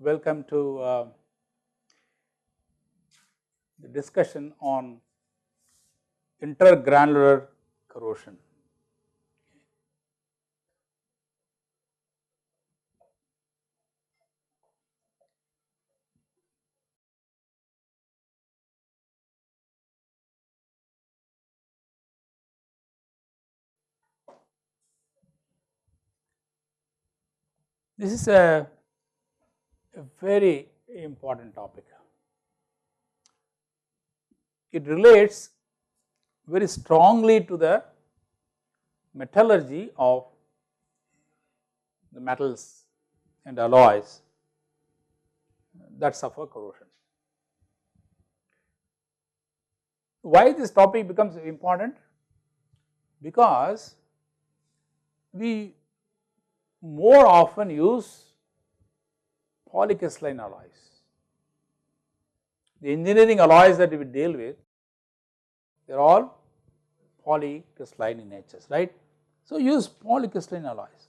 welcome to the discussion on intergranular corrosion. This is a very important topic. It relates very strongly to the metallurgy of the metals and alloys that suffer corrosion. Why this topic becomes important? Because we more often use polycrystalline alloys. The engineering alloys that we deal with, they are all polycrystalline in nature, right. So, use polycrystalline alloys.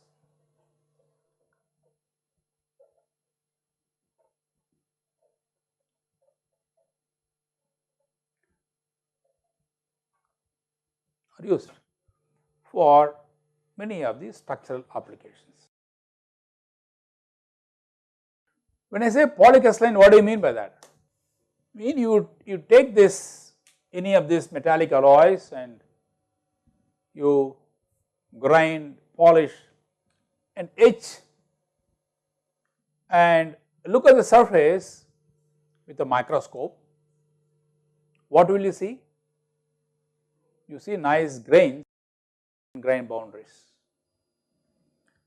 Are used for many of these structural applications. When I say polycrystalline, what do you mean by that? I mean you take this any of these metallic alloys and you grind, polish and etch and look at the surface with a microscope. What will you see? You see nice grains and grain boundaries.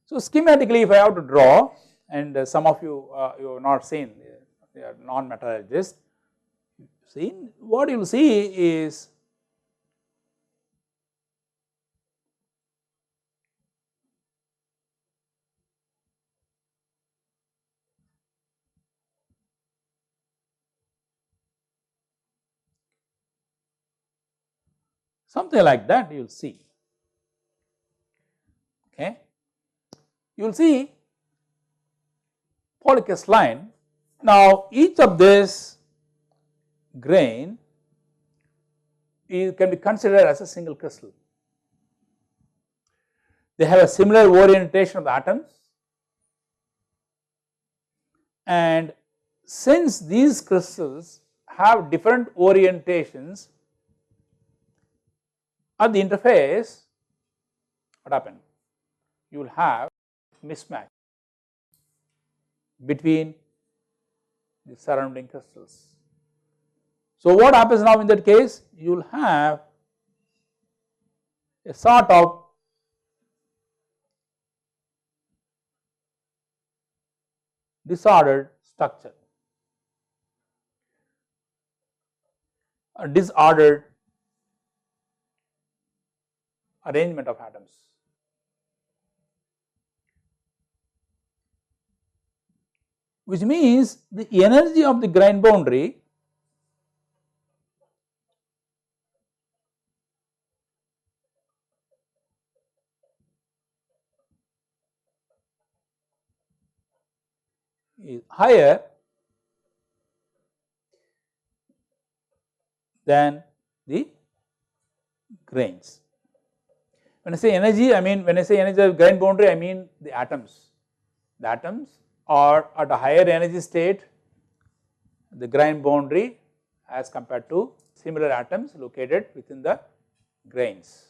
So, schematically if I have to draw, and some of you you have not seen, they are non-metallurgists, what you will see is something like that you will see, okay. You will see polycrystalline. Now, each of this grain can be considered as a single crystal. They have a similar orientation of the atoms, and since these crystals have different orientations at the interface, what happens? You will have mismatch between the surrounding crystals. So, what happens now in that case? You will have a sort of disordered structure, a disordered arrangement of atoms. Which means the energy of the grain boundary is higher than the grains. When I say energy, I mean when I say energy of grain boundary, I mean the atoms. The atoms are at a higher energy state, the grain boundary as compared to similar atoms located within the grains.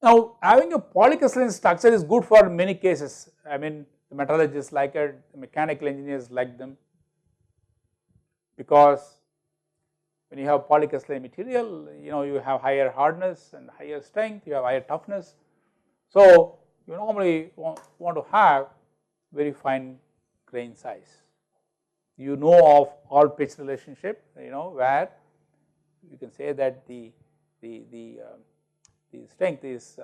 Now, having a polycrystalline structure is good for many cases. I mean, the metallurgists like it, the mechanical engineers like them, because when you have polycrystalline material, you have higher hardness and higher strength, you have higher toughness. So, you normally want to have very fine grain size. You know of all pitch relationship, where you can say that the strength is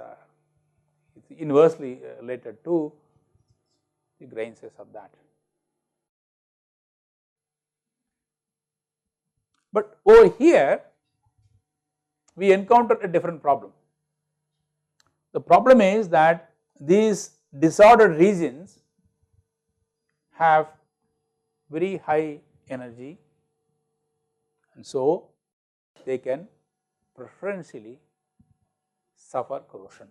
inversely related to the grain size of that. But over here we encounter a different problem. The problem is that these disordered regions have very high energy, and so they can preferentially suffer corrosion.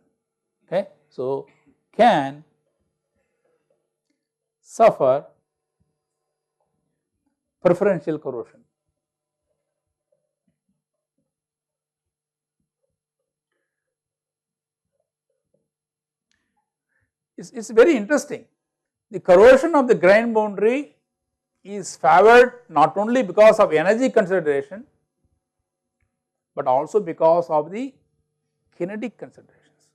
Okay. So, can suffer preferential corrosion. It's very interesting. The corrosion of the grain boundary is favored not only because of energy consideration, but also because of the kinetic considerations.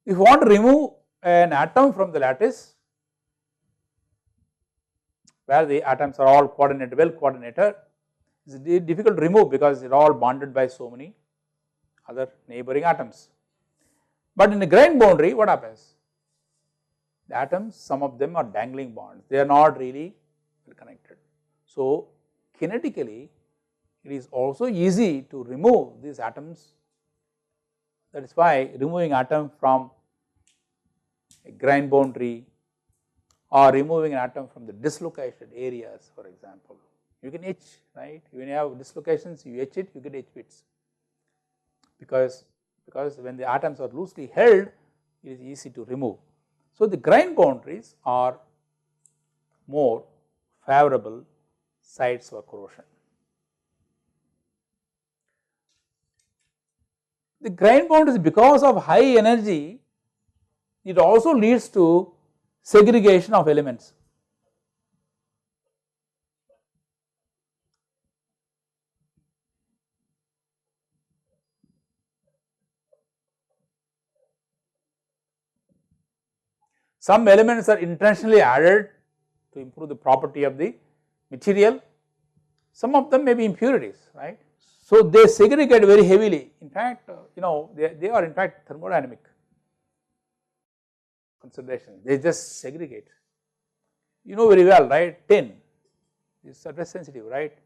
If you want to remove an atom from the lattice, where the atoms are all coordinated, well coordinated, it is difficult to remove because they are all bonded by so many other neighboring atoms. But in the grain boundary, what happens? The atoms, some of them are dangling bonds, they are not really well connected. So, kinetically it is also easy to remove these atoms. That is why removing atom from a grain boundary or removing an atom from the dislocated areas, for example, you can etch, right. When you have dislocations, you etch it, you get etch bits, because when the atoms are loosely held, it is easy to remove. So, the grain boundaries are more favorable sites for corrosion. The grain boundaries, because of high energy, it also leads to segregation of elements. Some elements are intentionally added to improve the property of the material, some of them may be impurities, right. So, they segregate very heavily. In fact, they are in fact thermodynamic considerations, they just segregate. You know very well, right, tin is surface sensitive, right.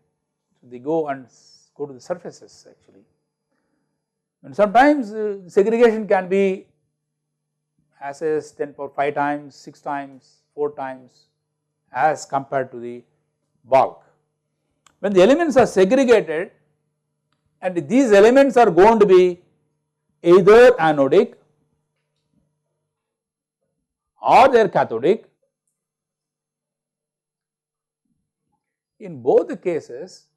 So, they go to the surfaces actually, and sometimes segregation can be as is 10 power 5 times, 6 times, 4 times as compared to the bulk. When the elements are segregated, and these elements are going to be either anodic or they are cathodic, in both the cases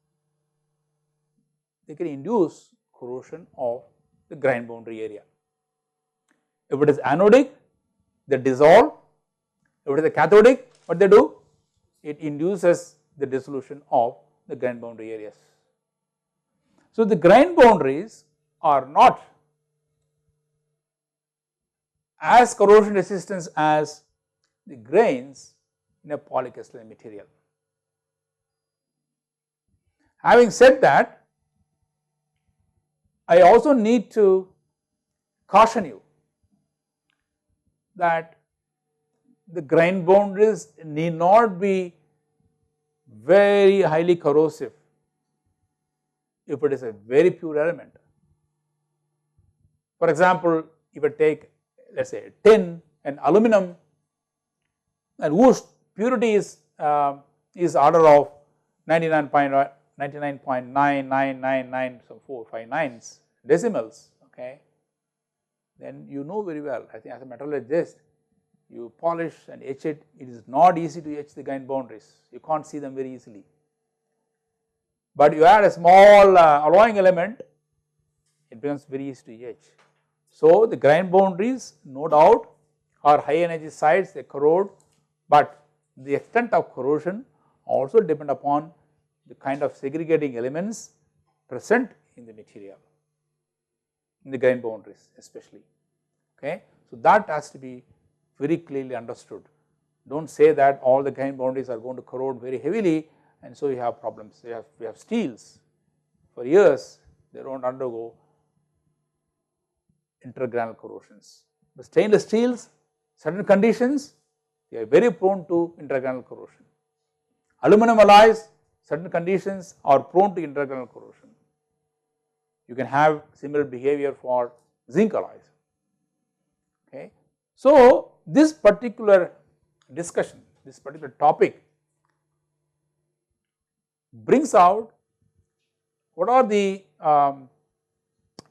they can induce corrosion of the grain boundary area. If it is anodic, they dissolve. If it is a cathodic, what they do? It induces the dissolution of the grain boundary areas. So, the grain boundaries are not as corrosion resistant as the grains in a polycrystalline material. Having said that, I also need to caution you that the grain boundaries need not be very highly corrosive if it is a very pure element. For example, if I take, let us say, tin and aluminum, and whose purity is order of 99.99999, so 459 decimals, okay, then you know very well, I think as a metallurgist, you polish and etch it, it is not easy to etch the grain boundaries, you can't see them very easily. But you add a small alloying element, it becomes very easy to etch. So, the grain boundaries no doubt are high energy sites, they corrode, but the extent of corrosion also depend upon the kind of segregating elements present in the material, in the grain boundaries especially, okay. So, that has to be very clearly understood. Do not say that all the grain boundaries are going to corrode very heavily, and so you have problems. We have steels, for years they do not undergo intergranular corrosions. The stainless steels, certain conditions, they are very prone to intergranular corrosion. Aluminum alloys, certain conditions are prone to intergranular corrosion. You can have similar behavior for zinc alloys. Okay. So, this particular discussion, this particular topic brings out what are the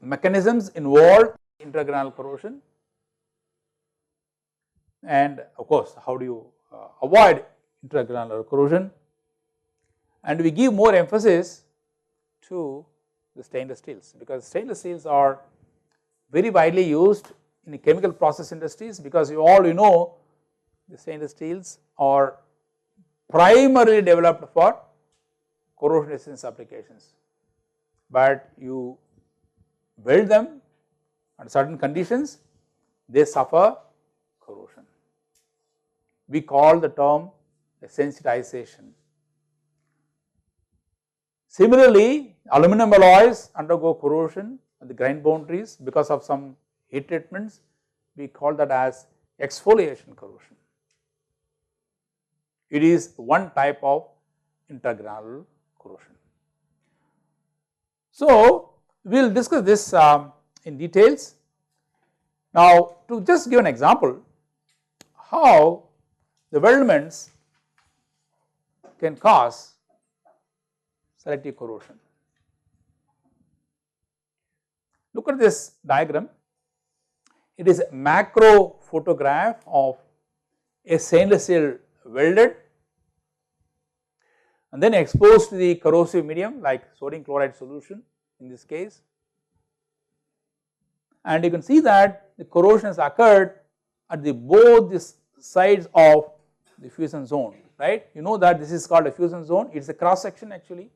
mechanisms involved in intergranular corrosion, and of course, how do you avoid intergranular corrosion, and we give more emphasis to the stainless steels, because stainless steels are very widely used in the chemical process industries, because you know the stainless steels are primarily developed for corrosion resistance applications, but you weld them under certain conditions, they suffer corrosion. We call the term sensitization. Similarly, aluminum alloys undergo corrosion at the grind boundaries because of some heat treatments. We call that as exfoliation corrosion. It is one type of intergranular corrosion. So, we will discuss this in details. Now, to just give an example how the weldments can cause selective corrosion. Look at this diagram. It is a macro photograph of a stainless steel welded and then exposed to the corrosive medium like sodium chloride solution in this case, and you can see that the corrosion has occurred at both the sides of the fusion zone, right. You know that this is called a fusion zone, it is a cross section actually,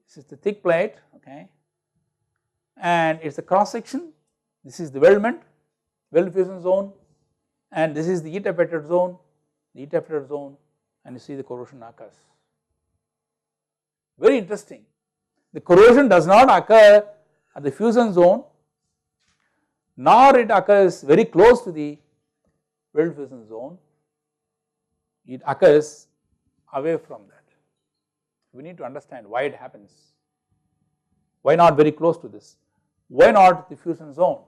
this is the thick plate, okay, and it is a cross section, this is the weldment, weld fusion zone, and this is the heat affected zone, and you see the corrosion occurs. Very interesting. The corrosion does not occur at the fusion zone, nor it occurs very close to the weld fusion zone, it occurs away from that. We need to understand why it happens. Why not very close to this? Why not the fusion zone?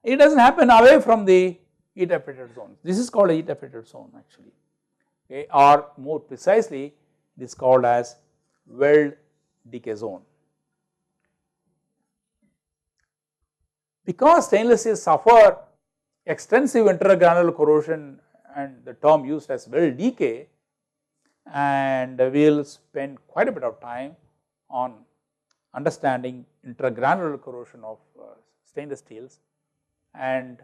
It does not happen away from the heat affected zone. This is called a heat affected zone actually, okay, or more precisely it is called as weld decay zone. Because stainless steel suffer extensive intergranular corrosion and the term used as weld decay, and we will spend quite a bit of time on understanding intergranular corrosion of stainless steels, and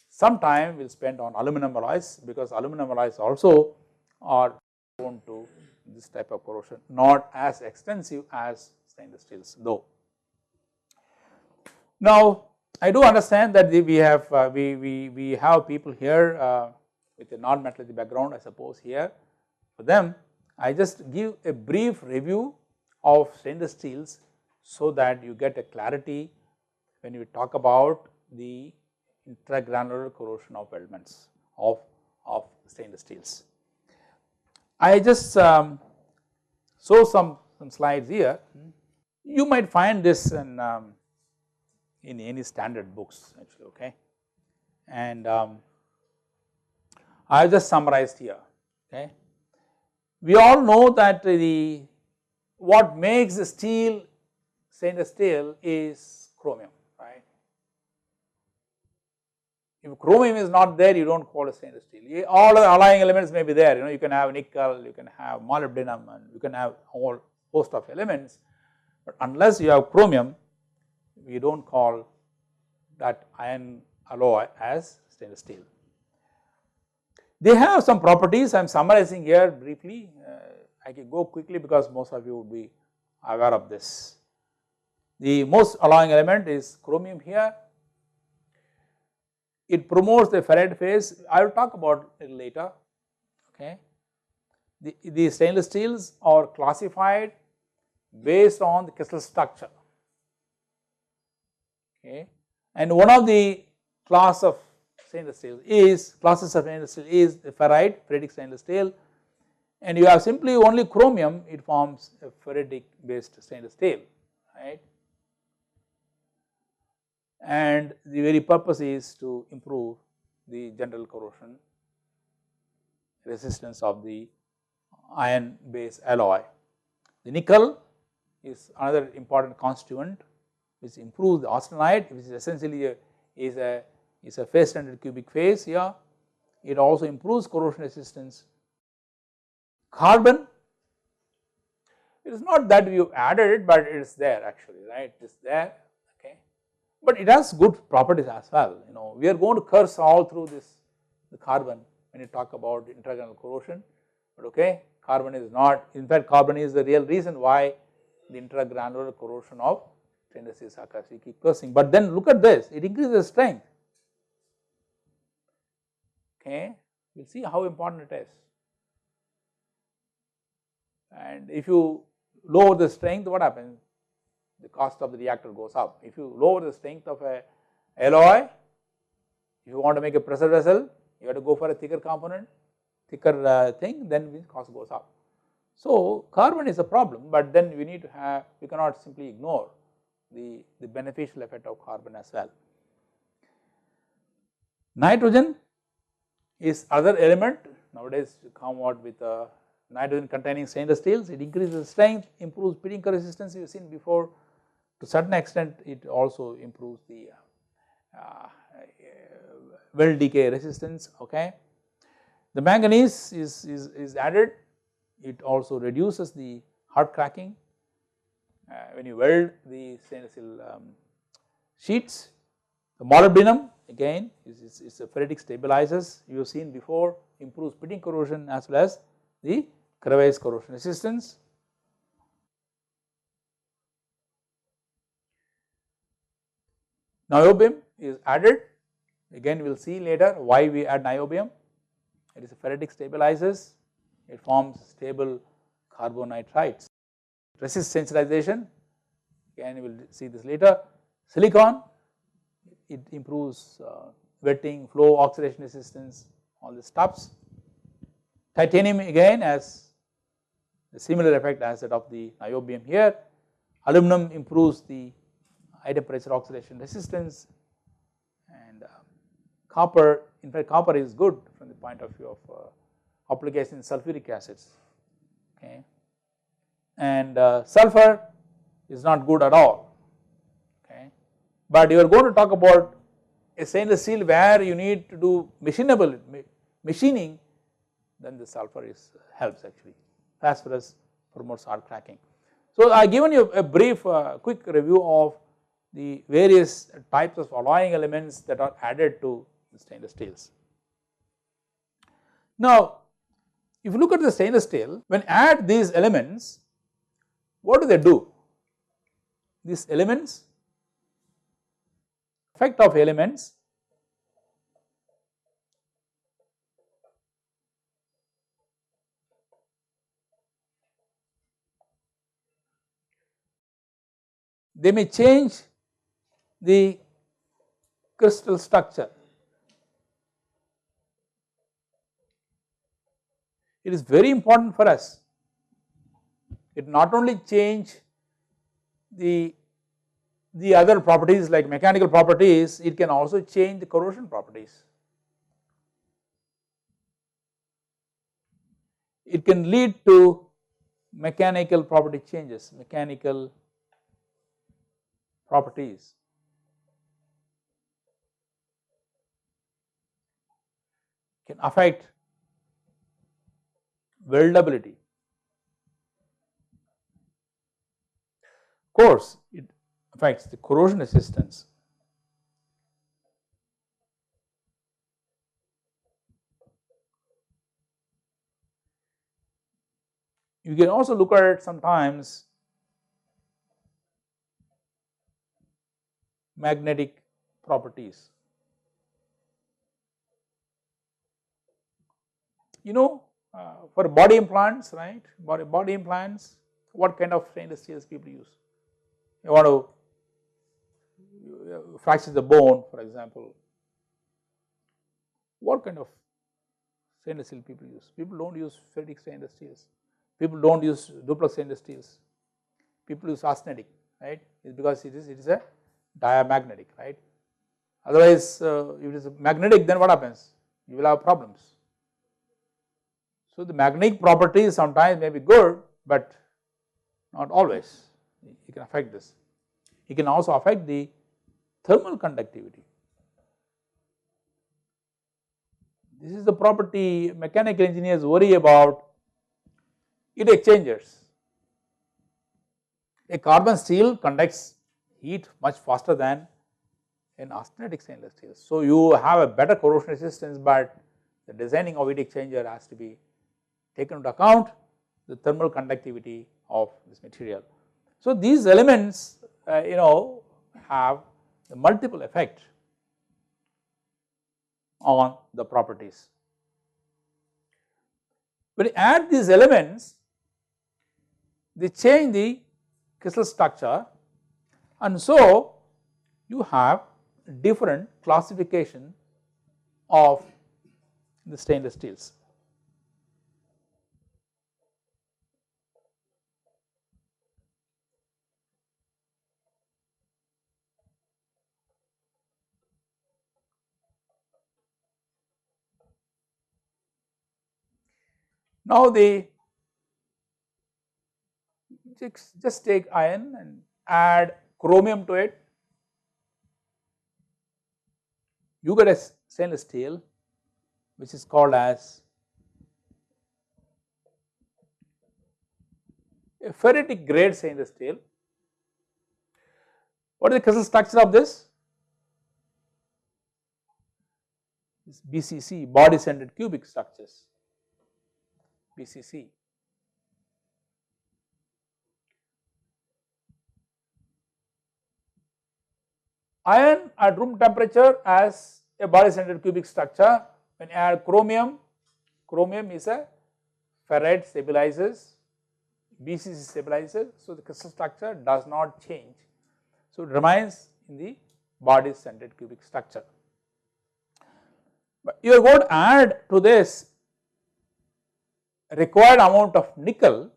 some time we will spend on aluminum alloys, because aluminum alloys also are prone to this type of corrosion, not as extensive as stainless steels though. Now, I do understand that we have people here with a non-metallurgy background, I suppose here. For them, I just give a brief review of stainless steels so that you get a clarity when we talk about the intergranular corrosion of weldments of stainless steels. I just show some slides here. You might find this in any standard books actually, okay, and I have just summarized here, okay. We all know that what makes the stainless steel is chromium, right. If chromium is not there, you do not call it stainless steel. All the alloying elements may be there, you can have nickel, you can have molybdenum, and you can have a whole host of elements, but unless you have chromium, we do not call that iron alloy as stainless steel. They have some properties, I am summarizing here briefly, I can go quickly because most of you would be aware of this. The most alloying element is chromium here. It promotes the ferrite phase, I will talk about it later, okay. The stainless steels are classified based on the crystal structure, okay, and one of the classes of stainless steel is the ferritic stainless steel, and you have simply only chromium, it forms a ferritic based stainless steel, right. and the very purpose is to improve the general corrosion resistance of the iron based alloy. The nickel is another important constituent which improves the austenite, which is essentially a phase standard cubic phase here. It also improves corrosion resistance. Carbon, it is not that we have added it, but it is there actually, right, it is there, okay, but it has good properties as well. We are going to curse all through this, the carbon when you talk about intergranular corrosion, but okay, carbon is not, in fact carbon is the real reason why the intergranular corrosion of stainless steel occurs. We keep cursing, but then look at this, it increases strength, okay, we will see how important it is. And if you lower the strength, what happens? The cost of the reactor goes up. If you lower the strength of a alloy, if you want to make a pressure vessel, you have to go for a thicker component, thicker thing, then the cost goes up. So carbon is a problem, but then we need to have, we cannot simply ignore the beneficial effect of carbon as well. Nitrogen is other element. Nowadays you come out with nitrogen containing stainless steels, it increases strength, improves pitting resistance, you have seen before. To a certain extent it also improves the weld decay resistance, okay. The manganese is added, it also reduces the hard cracking when you weld the stainless steel sheets. The molybdenum again is a ferritic stabilizers, you have seen before, improves pitting corrosion as well as the crevice corrosion resistance. Niobium is added, again we will see later why we add niobium. It is a ferritic stabilizers, it forms stable carbonitrides. Resist sensitization, again we will see this later. Silicon, it improves wetting, flow, oxidation resistance, all the stuffs. Titanium again has a similar effect as that of the niobium here. Aluminum improves the high temperature oxidation resistance, and copper, in fact copper is good from the point of view of application in sulfuric acids, okay, and sulfur is not good at all, okay, but you are going to talk about a stainless steel where you need to do machining, then the sulfur helps actually. Phosphorus promotes hard cracking. So I have given you a brief quick review of the various types of alloying elements that are added to the stainless steels. Now if you look at the stainless steel, when add these elements, what do they do? These elements, effect of elements, they may change the crystal structure. It is very important for us. It not only change the other properties like mechanical properties, it can also change the corrosion properties. It can lead to mechanical property changes, mechanical properties. Can affect weldability. Of course, it affects the corrosion resistance. You can also look at sometimes magnetic properties. For body implants, right? Body implants, what kind of stainless steels people use? You want to fracture the bone, for example. What kind of stainless steel people use? People don't use ferritic stainless steels. People don't use duplex stainless steels. People use austenitic, right? It's because it is a diamagnetic, right? Otherwise, if it is magnetic, then what happens? You will have problems. So, the magnetic properties sometimes may be good, but not always. It can affect this. It can also affect the thermal conductivity. This is the property mechanical engineers worry about. Heat exchangers. A carbon steel conducts heat much faster than an austenitic stainless steel. So, you have a better corrosion resistance, but the designing of heat exchanger has to be taken into account the thermal conductivity of this material. So, these elements have a multiple effect on the properties. When you add these elements, they change the crystal structure, and so you have different classification of the stainless steels. Now, just take iron and add chromium to it, you get a stainless steel which is called as a ferritic grade stainless steel. What is the crystal structure of this? This BCC, body centered cubic structures, BCC. Iron at room temperature as a body centered cubic structure. When you add chromium, chromium is a ferrite stabilizers, BCC stabilizer, so the crystal structure does not change. So, it remains in the body centered cubic structure. But you are going to add to this required amount of nickel,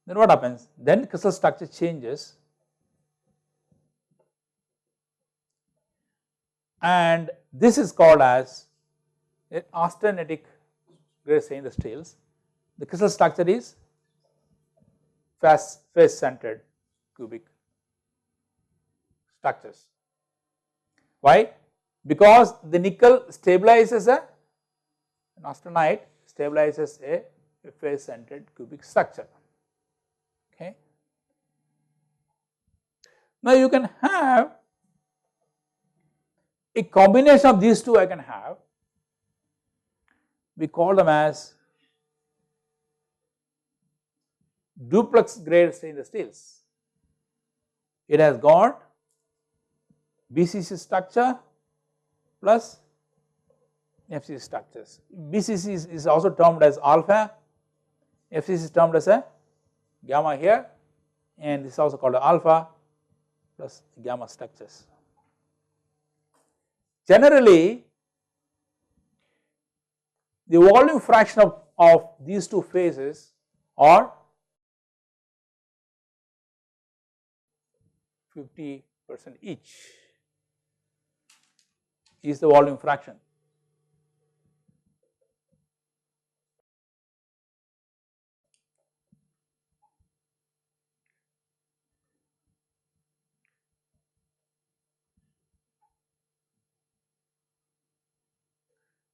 then what happens? Then crystal structure changes, and this is called as an austenitic grade stainless steels. The crystal structure is face centered cubic structures. Why? Because the nickel stabilizes an austenite stabilizes a face centered cubic structure. Okay. Now, you can have a combination of these two. I can have, we call them as duplex grade stainless steels. It has got BCC structure plus FCC structures. BCC is also termed as alpha, FCC is termed as a gamma here, and this is also called alpha plus gamma structures. Generally, the volume fraction of these two phases are 50% each is the volume fraction.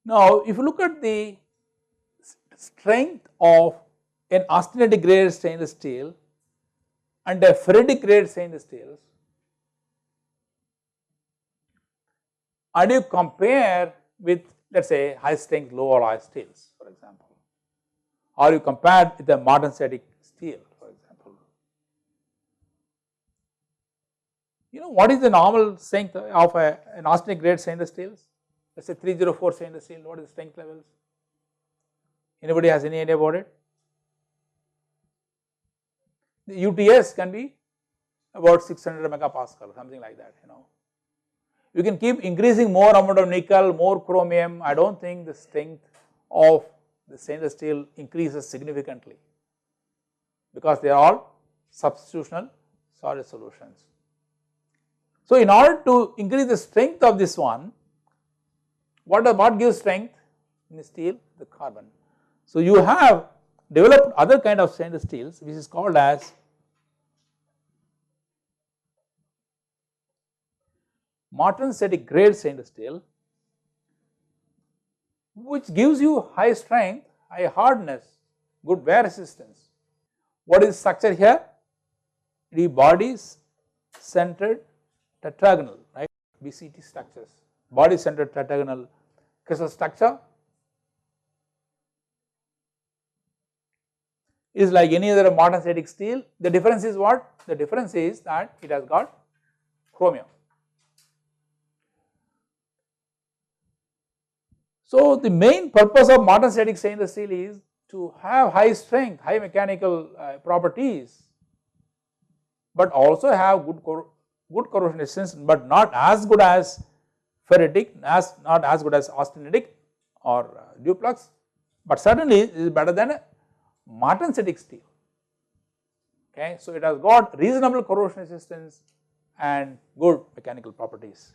Now, if you look at the strength of an austenitic grade stainless steel and a ferritic grade stainless steels, and you compare with, let us say, high strength low alloy steels, for example, or you compare with a martensitic steel, for example. You know what is the normal strength of an austenitic grade stainless steels? Let us say 304 stainless steel, what is the strength levels? Anybody has any idea about it? The UTS can be about 600 megapascal, something like that, You can keep increasing more amount of nickel, more chromium. I do not think the strength of the stainless steel increases significantly, because they are all substitutional solid solutions. So, in order to increase the strength of this one, what gives strength in the steel? The carbon. So, you have developed other kind of stainless steels which is called as martensitic grade stainless steel, which gives you high strength, high hardness, good wear resistance. What is structure here? The bodies centered tetragonal, right, BCT structures, body centered tetragonal crystal structure is like any other martensitic steel. The difference is what? The difference is that it has got chromium. So, the main purpose of martensitic stainless steel is to have high strength, high mechanical properties, but also have good corrosion resistance, but not as good as ferritic, not as good as austenitic or duplex, but certainly it is better than a martensitic steel. Okay, so it has got reasonable corrosion resistance and good mechanical properties.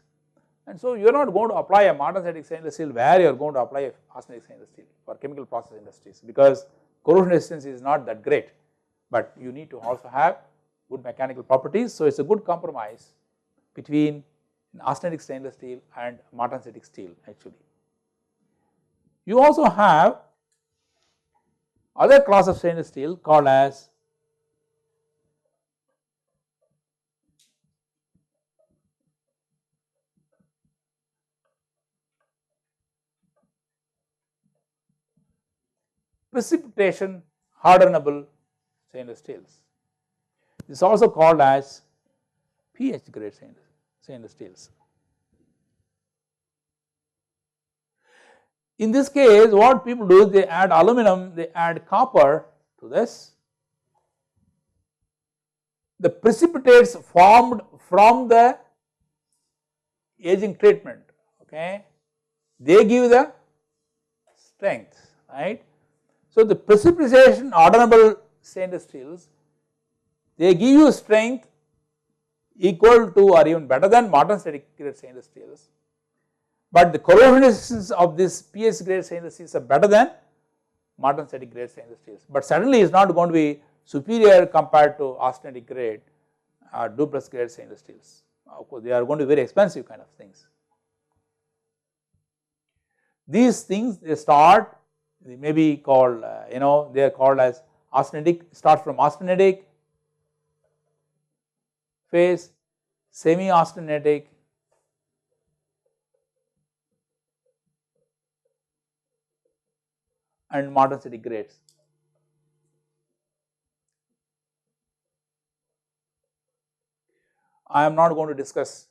And so, you are not going to apply a martensitic stainless steel where you are going to apply a austenitic stainless steel for chemical process industries, because corrosion resistance is not that great, but you need to also have good mechanical properties. So, it is a good compromise between an austenitic stainless steel and martensitic steel actually. You also have other class of stainless steel called as precipitation hardenable stainless steels. This is also called as pH grade stainless steels. In this case, what people do is they add aluminum, they add copper to this. The precipitates formed from the aging treatment, okay, they give the strength, right. So, the precipitation hardenable stainless steels, they give you strength equal to or even better than martensitic grade stainless steels, but the corrosion resistance of this pH grade stainless steels are better than martensitic grade stainless steels, but certainly it is not going to be superior compared to austenitic grade or duplex grade stainless steels. Of course, they are going to be very expensive kind of things. These things they start, they may be called they are called as austenitic, start from austenitic phase, semi austenitic, and martensitic grades. I am not going to discuss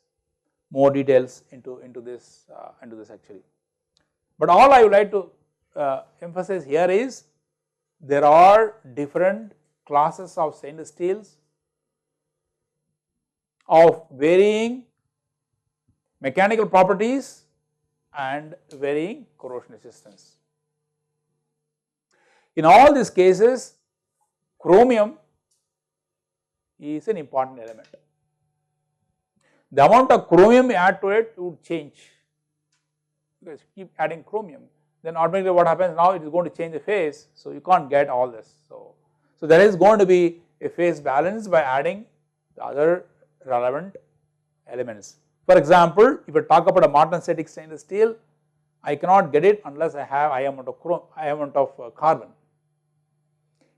more details into this actually, but all I would like to emphasize here is there are different classes of stainless steels of varying mechanical properties and varying corrosion resistance. In all these cases, chromium is an important element. The amount of chromium you add to it would change, because you keep adding chromium, then automatically what happens now, it is going to change the phase, so you can't get all this. So there is going to be a phase balance by adding the other relevant elements. For example, if you talk about a martensitic stainless steel, I cannot get it unless I have high amount of carbon.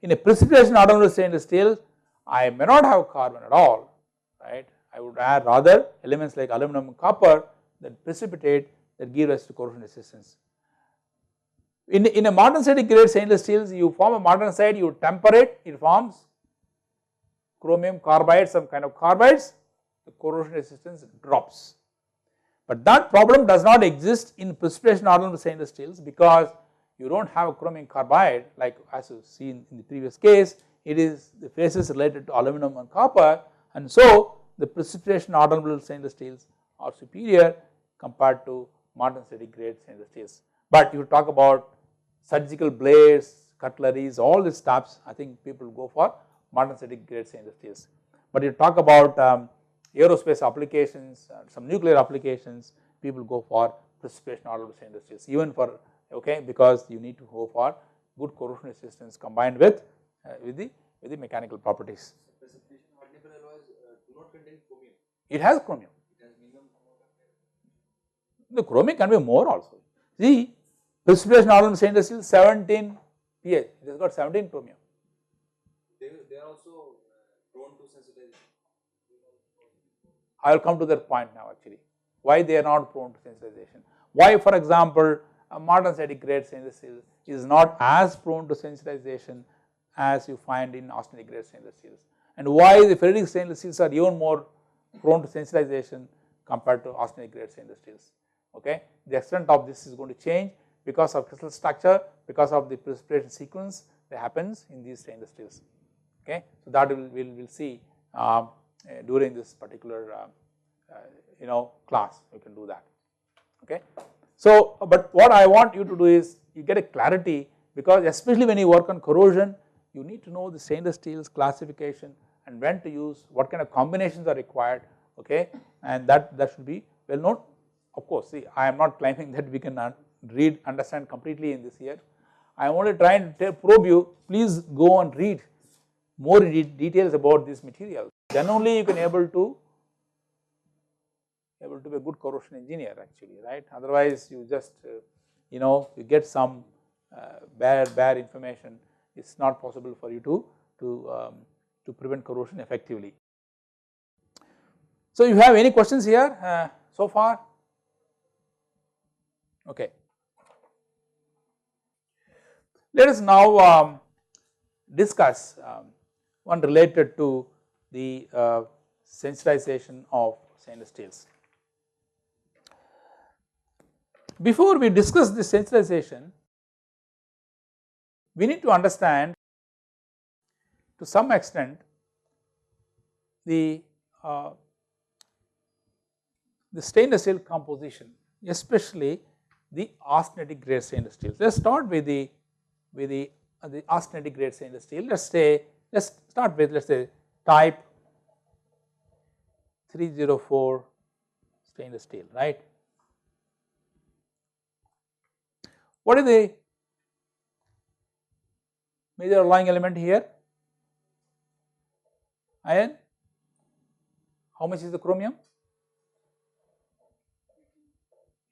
In a precipitation hardenable stainless steel, I may not have carbon at all, right. I would add rather elements like aluminum and copper that precipitate, that give rise to corrosion resistance. In a martensitic grade stainless steels, you form a martensite, you temper it, it forms chromium carbide, some kind of carbides, the corrosion resistance drops. But that problem does not exist in precipitation hardenable stainless steels, because you do not have a chromium carbide, like as you see in the previous case, it is the phases related to aluminum and copper, and so the precipitation hardenable stainless steels are superior compared to martensitic grade stainless steels. But you talk about surgical blades, cutleries, all these stuffs, I think people go for martensitic grade stainless steels. But you talk about aerospace applications, some nuclear applications, people go for precipitation tolerant stainless steels, even for because you need to go for good corrosion resistance combined with the mechanical properties. Precipitation hardening alloys do not contain chromium. It has chromium. It has minimum amount of. The chromium can be more also. See, precipitation tolerant stainless steel 17 pH, it has got 17 chromium. They are also prone to sensitization. I will come to that point now actually. Why they are not prone to sensitization? Why, for example, a modern static grade stainless steel is not as prone to sensitization as you find in austenitic grade stainless steels, and why the ferritic stainless steels are even more prone to sensitization compared to austenitic grade stainless steels. Okay, the extent of this is going to change because of crystal structure, because of the precipitation sequence that happens in these stainless steels. Okay, so that we will see during this particular class. We can do that. Okay, so but what I want you to do is you get a clarity, because especially when you work on corrosion, you need to know the stainless steels classification and when to use, what kind of combinations are required. Okay, and that should be well known. Of course, see, I am not claiming that we can understand completely in this year. I am only trying to probe you. Please go and read more details about this material. Then only you can able to be a good corrosion engineer actually, right? Otherwise, you just you get some bare information. It's not possible for you to prevent corrosion effectively. So, you have any questions here so far? Okay. Let us now discuss one related to the sensitization of stainless steels. Before we discuss this sensitization, we need to understand to some extent the stainless steel composition, especially the austenitic grade stainless steel. Let us start with the austenitic grade stainless steel. Let us start with, let us say, type 304 stainless steel, right? What is the major alloying element here? Iron. How much is the chromium?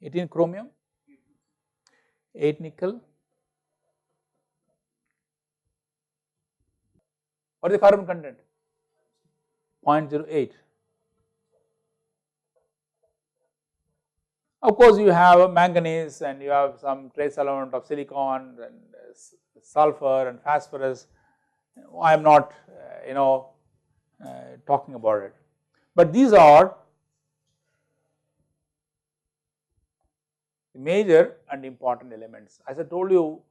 18 chromium, 8 nickel. What is the carbon content? 0.08. Of course, you have manganese and you have some trace element of silicon and sulfur and phosphorus. I am not talking about it, but these are the major and important elements. As I told you,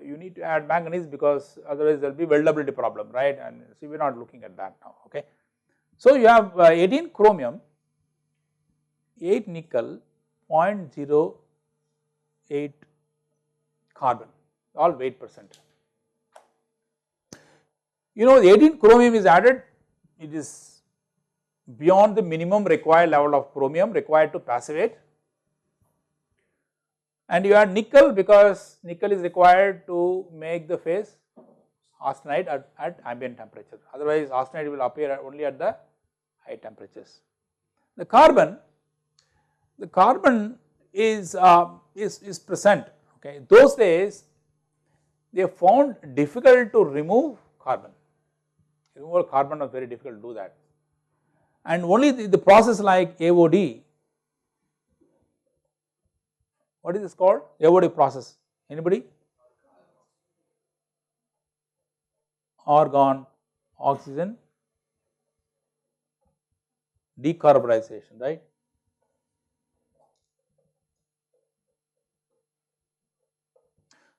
you need to add manganese because otherwise there will be weldability problem, right? And see, we are not looking at that now. Okay, so you have 18 chromium, 8 nickel, 0.08 carbon, all weight percent. The 18 chromium is added, it is beyond the minimum required level of chromium required to passivate, and you add nickel because nickel is required to make the phase austenite at ambient temperature, otherwise austenite will appear only at the high temperatures. The carbon is present. Okay, those days they found difficult to remove carbon. Removal of carbon was very difficult to do that, and only the process like AOD. What is this called? AOD process. Anybody? Argon oxygen decarbonization, right?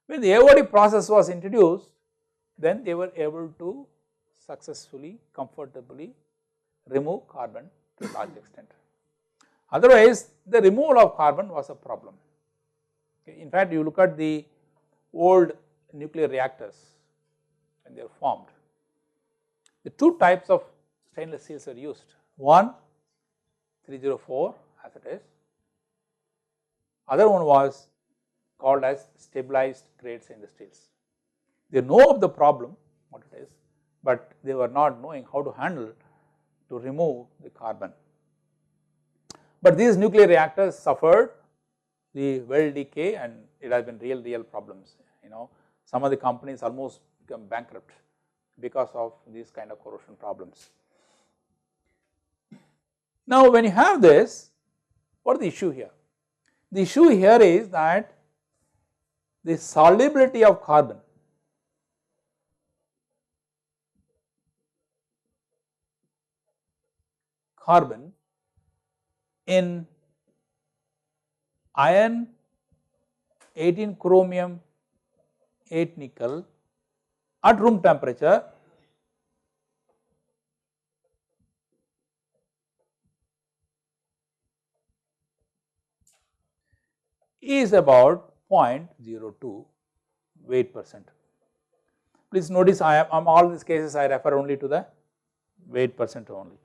When the AOD process was introduced, then they were able to successfully, comfortably remove carbon to a large extent. Otherwise, the removal of carbon was a problem. Okay. In fact, you look at the old nuclear reactors when they were formed, the two types of stainless steels are used. One, 304 as it is. Other one was called as stabilized grade stainless steels. They know of the problem what it is, but they were not knowing how to handle to remove the carbon. But these nuclear reactors suffered the weld decay and it has been real problems. Some of the companies almost become bankrupt because of these kind of corrosion problems. Now when you have this, what is the issue here? The issue here is that the solubility of carbon in iron, 18 chromium, 8 nickel at room temperature is about 0.02 weight percent. Please notice I am all these cases I refer only to the weight percent only.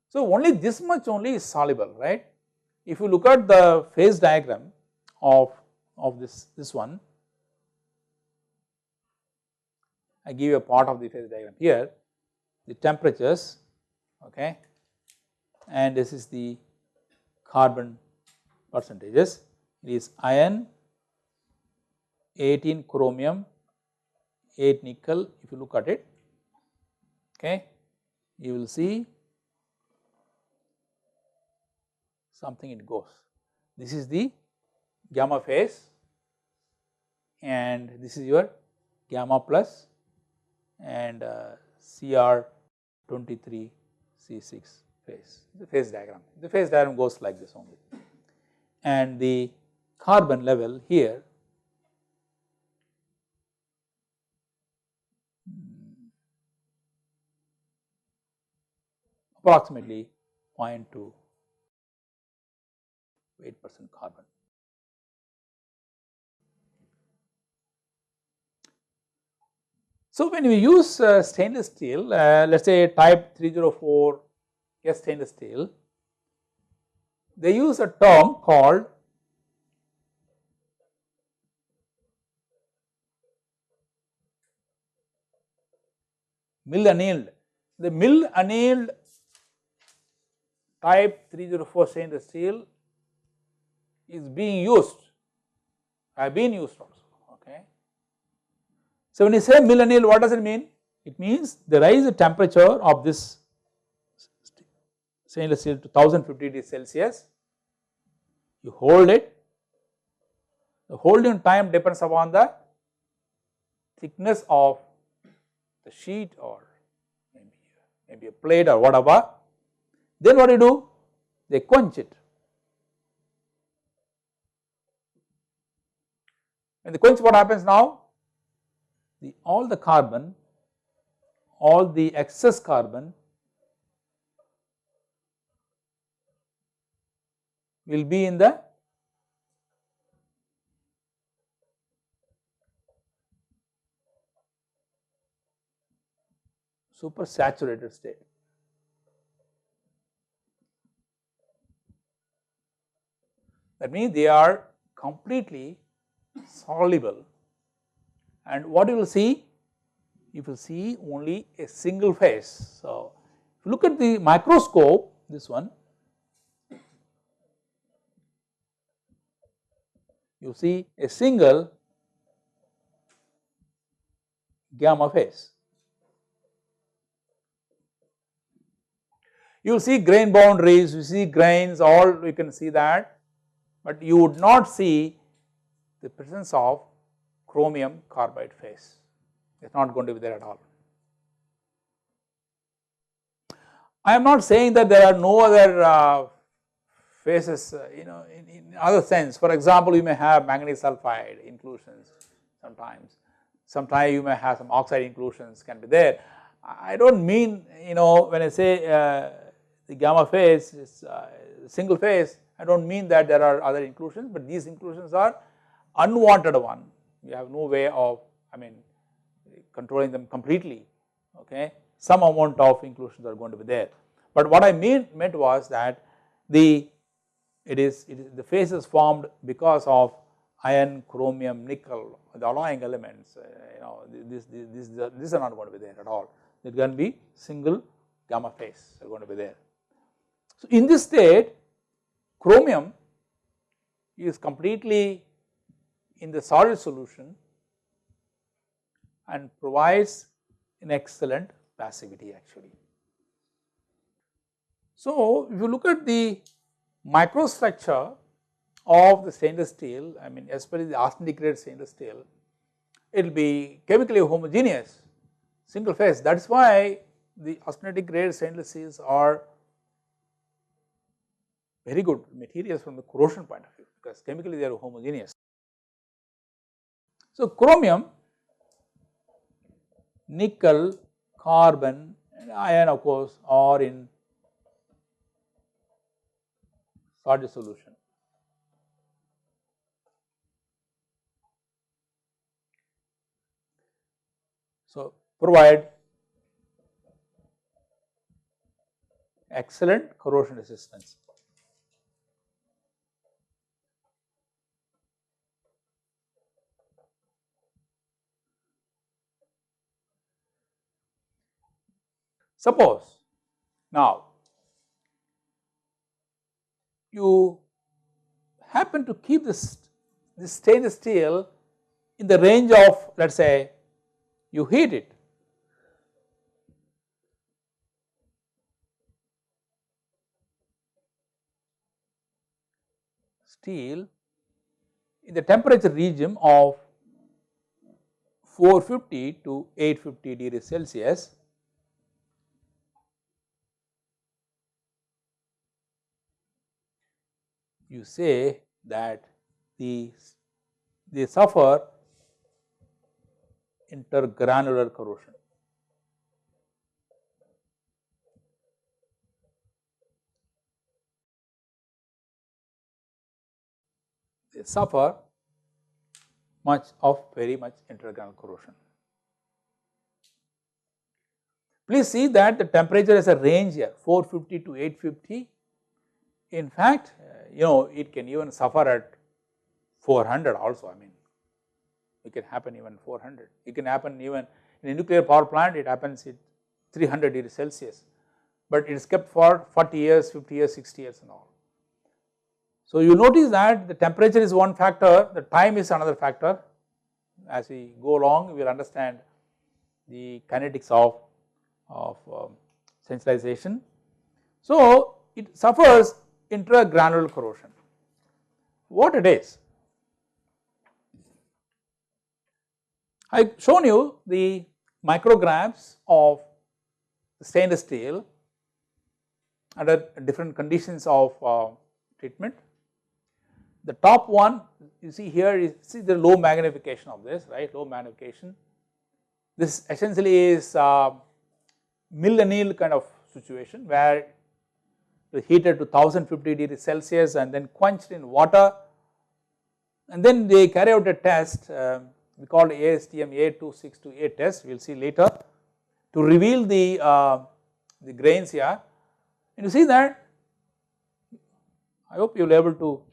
So only this much only is soluble, right? If you look at the phase diagram of this one, I give you a part of the phase diagram here, the temperatures, okay, and this is the carbon percentages. It is iron, 18 chromium, 8 nickel. If you look at it, okay, you will see something it goes. This is the gamma phase and this is your gamma plus and Cr23 C6 phase, the phase diagram. The phase diagram goes like this only, and the carbon level here approximately 0.2 8% carbon. So when we use stainless steel, let us say type 304 S stainless steel, they use a term called mill annealed. The mill annealed type 304 stainless steel is being used, have been used also, okay. So when you say mill annealed, what does it mean? It means they rise the temperature of this stainless steel to 1050 degrees Celsius, you hold it, the holding time depends upon the thickness of the sheet or maybe a plate or whatever. Then what do you do? They quench it. When they quench, what happens now? All the carbon, all the excess carbon will be in the supersaturated state. That means they are completely soluble, and what you will see? You will see only a single phase. So if you look at the microscope, this one, you see a single gamma phase. You will see grain boundaries, you see grains, all you can see that, but you would not see the presence of chromium carbide phase. It is not going to be there at all. I am not saying that there are no other phases, in other sense. For example, you may have manganese sulfide inclusions sometimes. Sometimes you may have some oxide inclusions can be there. I do not mean, when I say the gamma phase is single phase, I do not mean that there are other inclusions, but these inclusions are unwanted one. We have no way of, controlling them completely, okay. Some amount of inclusions are going to be there. But what I meant was that the phase is formed because of iron, chromium, nickel, the alloying elements. These are not going to be there at all. There can be single gamma phase are going to be there. So in this state, chromium is completely in the solid solution and provides an excellent passivity actually. So if you look at the microstructure of the stainless steel, I mean especially the arsenic grade stainless steel, it will be chemically homogeneous, single phase. That is why the austenitic grade stainless steels are very good materials from the corrosion point of view, because chemically they are homogeneous. So chromium, nickel, carbon and iron of course are in solid solution. So provide excellent corrosion resistance. Suppose now you happen to keep this stainless steel in the range of, let us say, you heat it, steel in the temperature region of 450 to 850 degrees Celsius, you say that they suffer intergranular corrosion. They suffer very much intergranular corrosion. Please see that the temperature has a range here 450 to 850. In fact, it can even suffer at 400 also. I mean, it can happen even 400. It can happen even in a nuclear power plant, it happens at 300 degrees Celsius, but it is kept for 40 years, 50 years, 60 years and all. So you notice that the temperature is one factor, the time is another factor. As we go along, we will understand the kinetics of sensitization. So it suffers intergranular corrosion. What it is? I have shown you the micrographs of stainless steel under different conditions of treatment. The top one you see here is, see the low magnification of this, right, low magnification. This essentially is mill anneal kind of situation where it is heated to 1050 degrees Celsius and then quenched in water, and then they carry out a test we call ASTM A262A test, we will see later, to reveal the grains here. And you see that, I hope you will able to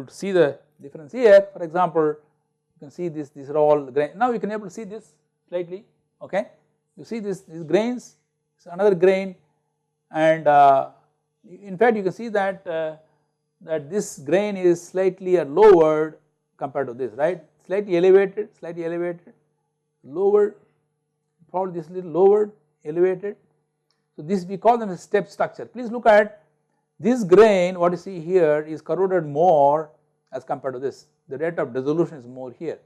see the difference here. For example, you can see these are all grains. Now you can able to see this slightly, okay. You see these grains, it's another grain, and in fact you can see that that this grain is slightly lowered compared to this, right, slightly elevated, lowered, probably this little lowered, elevated. So this we call them a step structure. Please look at this grain, what you see here is corroded more as compared to this, the rate of dissolution is more here.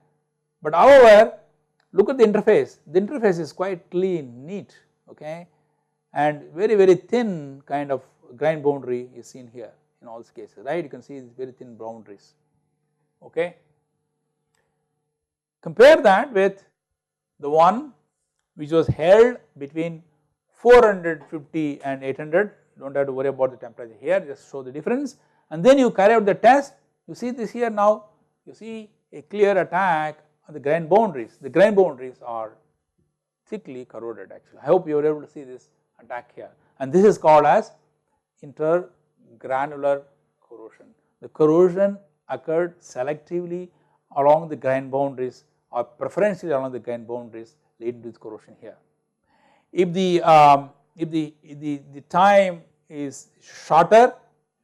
But however, look at the interface is quite clean, neat, okay, and very thin kind of grain boundary is seen here in all these cases, right, you can see these very thin boundaries, okay. Compare that with the one which was held between 450 and 800, you do not have to worry about the temperature here, just show the difference, and then you carry out the test, you see this here now, you see a clear attack on the grain boundaries. The grain boundaries are thickly corroded actually. I hope you are able to see this attack here, and this is called as intergranular corrosion. The corrosion occurred selectively along the grain boundaries or preferentially along the grain boundaries, leading to this corrosion here. If the time is shorter,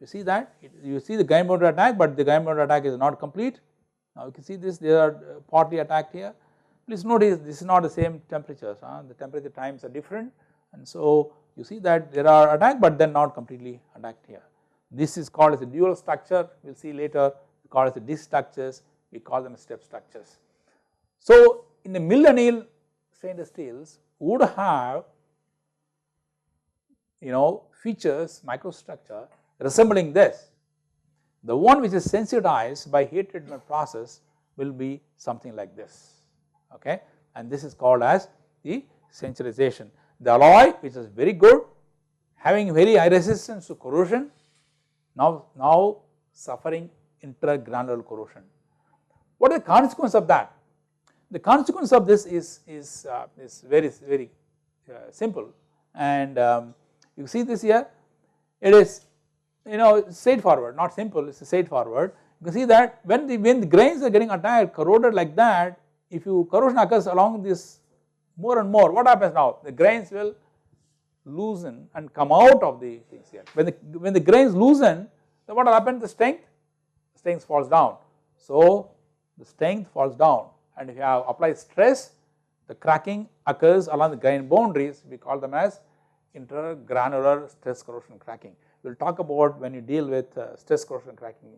you see that you see the grain boundary attack, but the grain boundary attack is not complete. Now you can see this, they are partly attacked here. Please notice this is not the same temperatures, the temperature times are different, and so you see that there are attack, but then not completely attacked here. This is called as a dual structure, we will see later, called as the disc structures, we call them step structures. So in the mill anneal stainless steels would have features, microstructure resembling this. The one which is sensitized by heat treatment process will be something like this, okay, and this is called as the sensitization. The alloy which is very good, having very high resistance to corrosion, now suffering intergranular corrosion. What is the consequence of that? The consequence of this is very simple, and you see this here, it is straightforward, not simple, it is straightforward. You can see that when the grains are getting attacked, corroded like that, if corrosion occurs along this more and more, what happens now? The grains will loosen and come out of the things here. When the grains loosen, then what will happen? The strength falls down. So the strength falls down, and if you have applied stress, the cracking occurs along the grain boundaries. We call them as intergranular stress corrosion cracking. We will talk about when you deal with stress corrosion cracking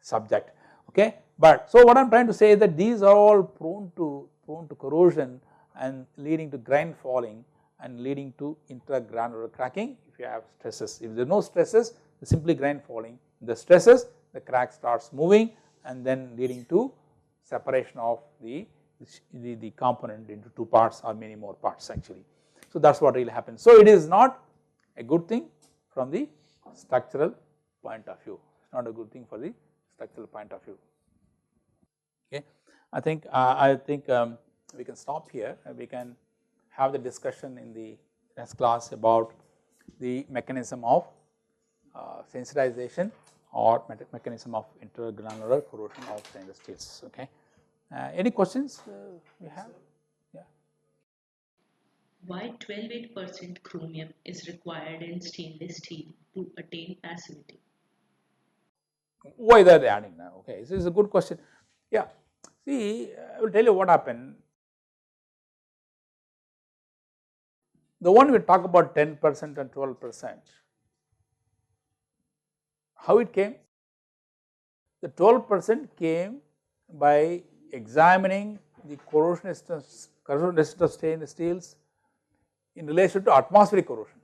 subject, okay. But so what I am trying to say is that these are all prone to corrosion and leading to grain falling and leading to intergranular cracking if you have stresses. If there are no stresses, simply grain falling. The stresses, the crack starts moving and then leading to separation of the component into two parts or many more parts actually. So that is what really happens. So it is not a good thing from the structural point of view, it is not a good thing for the structural point of view, okay. I think we can stop here and we can have the discussion in the next class about the mechanism of sensitization or mechanism of intergranular corrosion of stainless steels, okay. Any questions you have? Yeah. Why 12.8% chromium is required in stainless steel to attain passivity? Why they are adding now? Okay, this is a good question. Yeah, see, I will tell you what happened. The one we talk about 10% and 12%, how it came? The 12% came by examining the corrosion resistance of stainless steels in relation to atmospheric corrosion.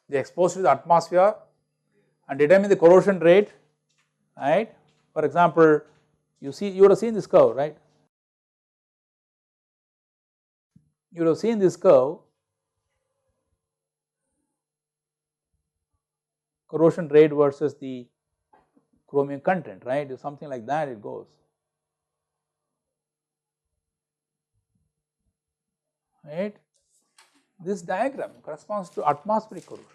They exposed to the atmosphere and determine the corrosion rate, right. For example, you would have seen this curve, right. You would have seen this curve, corrosion rate versus the chromium content, right, if something like that it goes, right. This diagram corresponds to atmospheric corrosion.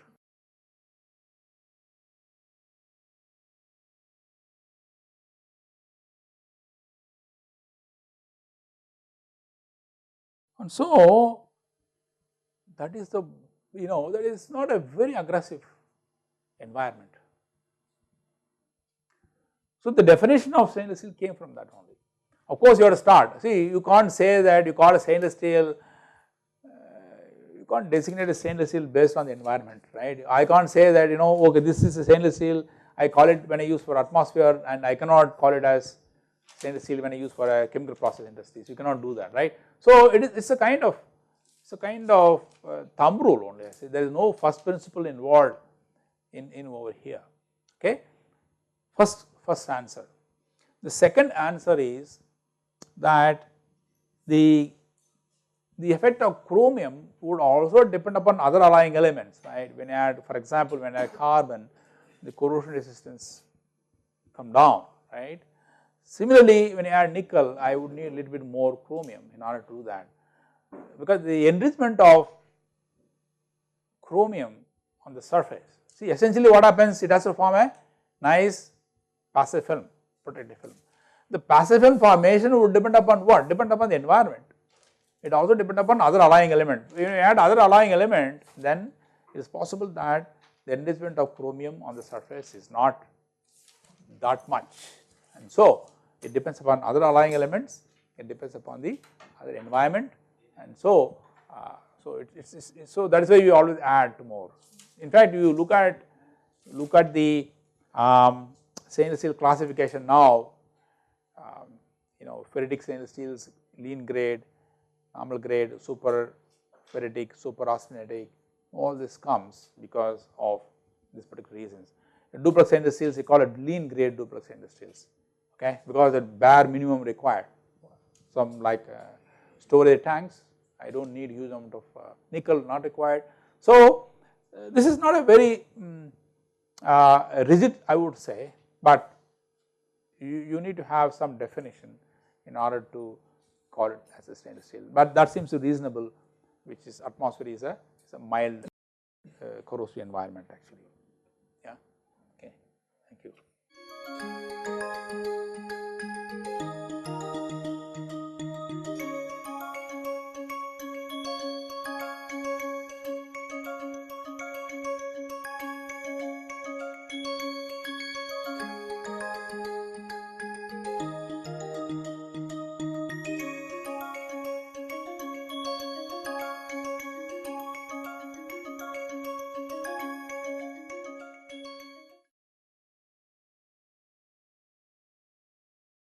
And so that is the, that is not a very aggressive environment. So the definition of stainless steel came from that only. Of course, you have to start. See, you can't say that you call a stainless steel, you can't designate a stainless steel based on the environment, right. I can't say that, okay, this is a stainless steel, I call it when I use for atmosphere, and I cannot call it as stainless steel when I use for a chemical process industries. You cannot do that, right. So it's a kind of thumb rule only. There is no first principle involved in over here, okay. First answer. The second answer is that the effect of chromium would also depend upon other alloying elements, right. When you add, for example, when I add carbon, the corrosion resistance come down, right. Similarly, when you add nickel, I would need a little bit more chromium in order to do that, because the enrichment of chromium on the surface. See, essentially what happens, it has to form a nice passive film, protective film. The passive film formation would depend upon what? Depend upon the environment. It also depends upon other alloying element. If you add other alloying element, then it is possible that the enrichment of chromium on the surface is not that much, and so it depends upon other alloying elements, it depends upon the other environment, and so so that is why you always add more. In fact, you look at the stainless steel classification now. Ferritic stainless steels, lean grade, normal grade, super ferritic, super austenitic, all this comes because of these particular reasons. The duplex stainless steels, we call it lean grade duplex stainless steels, okay, because the bare minimum required. Some like storage tanks, I do not need huge amount of nickel, not required. So this is not a very rigid, I would say, but you need to have some definition in order to call it as a stainless steel, but that seems reasonable, which is atmosphere is a mild corrosive environment actually. Yeah, okay, thank you.